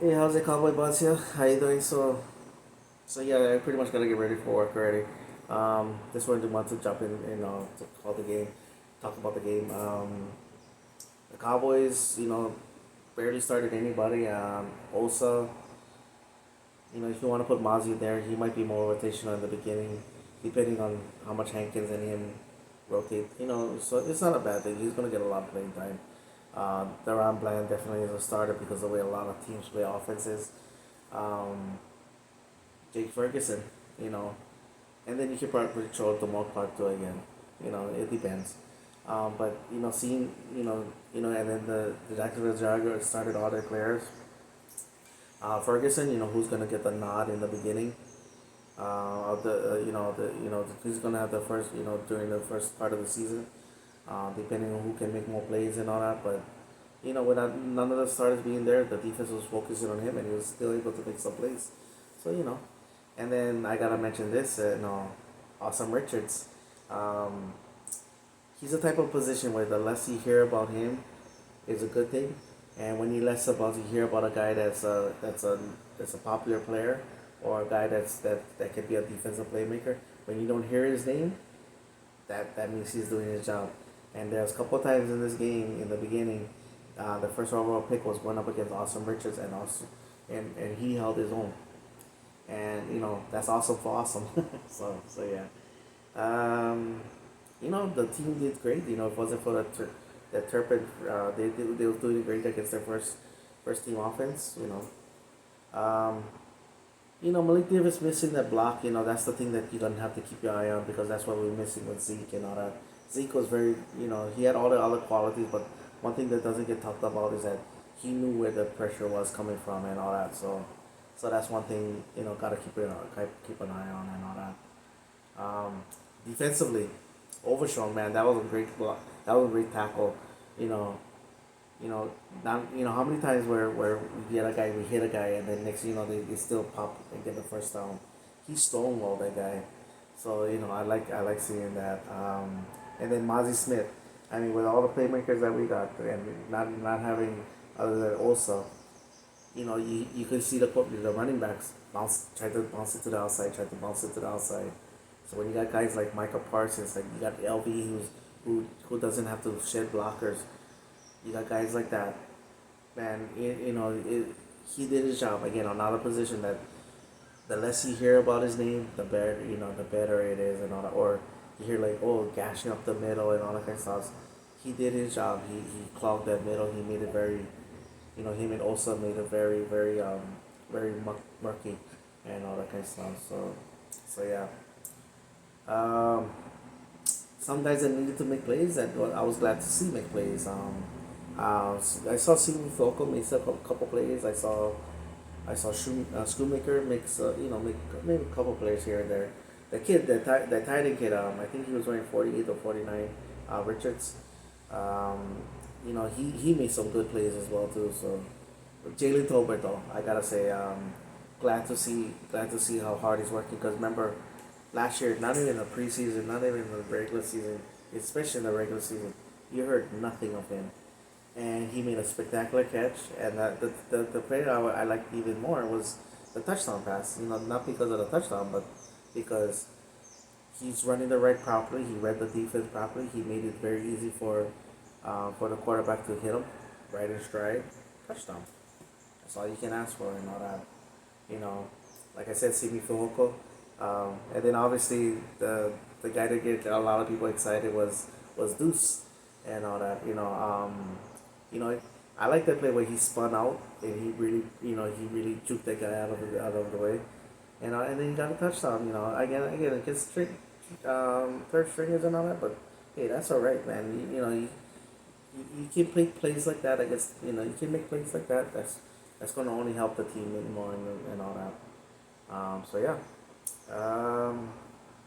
Hey, how's it, Cowboy Buzz here? How you doing? So yeah, I pretty much gotta get ready for work already. Just wanted to want to jump in, to call the game, talk about the game. The Cowboys, barely started anybody. Also, if you want to put Mazi there, he might be more rotational in the beginning, depending on how much Hankins and him rotate. So it's not a bad thing. He's gonna get a lot of playing time. Deron Bland definitely is a starter because of the way a lot of teams play offenses. Um, Jake Ferguson, you know, and then you could probably throw Demar Clark too again. It depends. But seeing and then the Jacksonville Jaguars started all their players. Ferguson, who's gonna get the nod in the beginning. Of the Who's gonna have the first during the first part of the season. Depending on who can make more plays and all that, but without none of the starters being there, the defense was focusing on him, and he was still able to make some plays. So and then I gotta mention this, Awesome Richards. Um, he's the type of position where the less you hear about him is a good thing, and when you less about you hear about a guy that's a popular player or a guy that could be a defensive playmaker, when you don't hear his name, that means he's doing his job. And there's a couple of times in this game in the beginning, the first overall pick was going up against Awesome Richards and he held his own. And that's awesome for awesome. So yeah. The team did great. If it wasn't for the Turpin, they were doing great against their first team offense. Um, Malik Davis missing that block. That's the thing that you're gonna have to keep your eye on because that's what we're missing with Zeke and all that. Zeke was very, he had all the other qualities, but one thing that doesn't get talked about is that he knew where the pressure was coming from and all that. So that's one thing gotta keep an eye on and all that. Defensively, Overshown, man, that was a great block. That was a great tackle. You know, not how many times where we hit a guy, and then next thing they still pop and get the first down. He stonewalled that guy, so I like seeing that. And then Mazi Smith, I mean, with all the playmakers that we got, and not having other than also, you could see the running backs try to bounce it to the outside, try to bounce it to the outside. So when you got guys like Michael Parsons, like you got LV who doesn't have to shed blockers, you got guys like that. Man, he did his job again on another position that the less you hear about his name, the better it is and all that. Or you hear like, oh, gashing up the middle and all that kind of stuff. He did his job. He clogged that middle. He made it very, him and Osa made it very very very murky and all that kind of stuff. So yeah. Um, some guys that needed to make plays that I was glad to see make plays. I saw Steven Falco make a couple plays. I saw Shoemaker makes make maybe a couple plays here and there. The kid, that tight end kid, I think he was wearing 48 or 49. Richards, he made some good plays as well too. So Jalen Tolbert though, I gotta say, glad to see how hard he's working. Because remember, last year, not even in the preseason, not even in the regular season, especially in the regular season, you heard nothing of him, and he made a spectacular catch. And the play I liked even more was the touchdown pass. Not because of the touchdown, but because he's running the right properly. He read the defense properly. He made it very easy for the quarterback to hit him right in stride. Touchdown. That's all you can ask for and all that. You know, like I said, Simi Fehoko. And then obviously the guy that get a lot of people excited was Deuce and all that. You know, I like that play where he spun out and he really juked that guy out of the way, and then he got a touchdown. Again against third stringers and all that, but hey, that's all right, man. You can make plays like that. I guess you can make plays like that. That's going to only help the team more and all that. So yeah,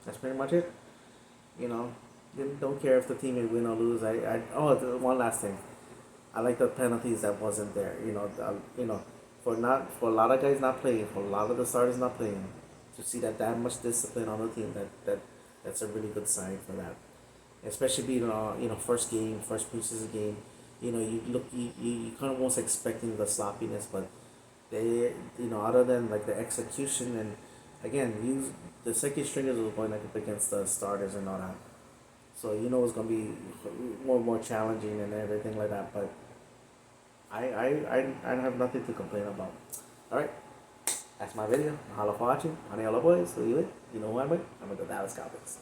that's pretty much it. You know, don't care if the team may win or lose. One last thing. I like the penalties that wasn't there. For a lot of guys not playing, for a lot of the starters not playing, to see that much discipline on the team, that's a really good sign for that. Especially being first game, first preseason game. You kind of almost expecting the sloppiness, but they, other than like the execution and again, the second stringers are going like up against the starters and all that. So it's gonna be more challenging and everything like that. But I have nothing to complain about. All right, that's my video. Mahalo for watching. Honey, all boys. So you know who I'm with? I'm with the Dallas Cowboys.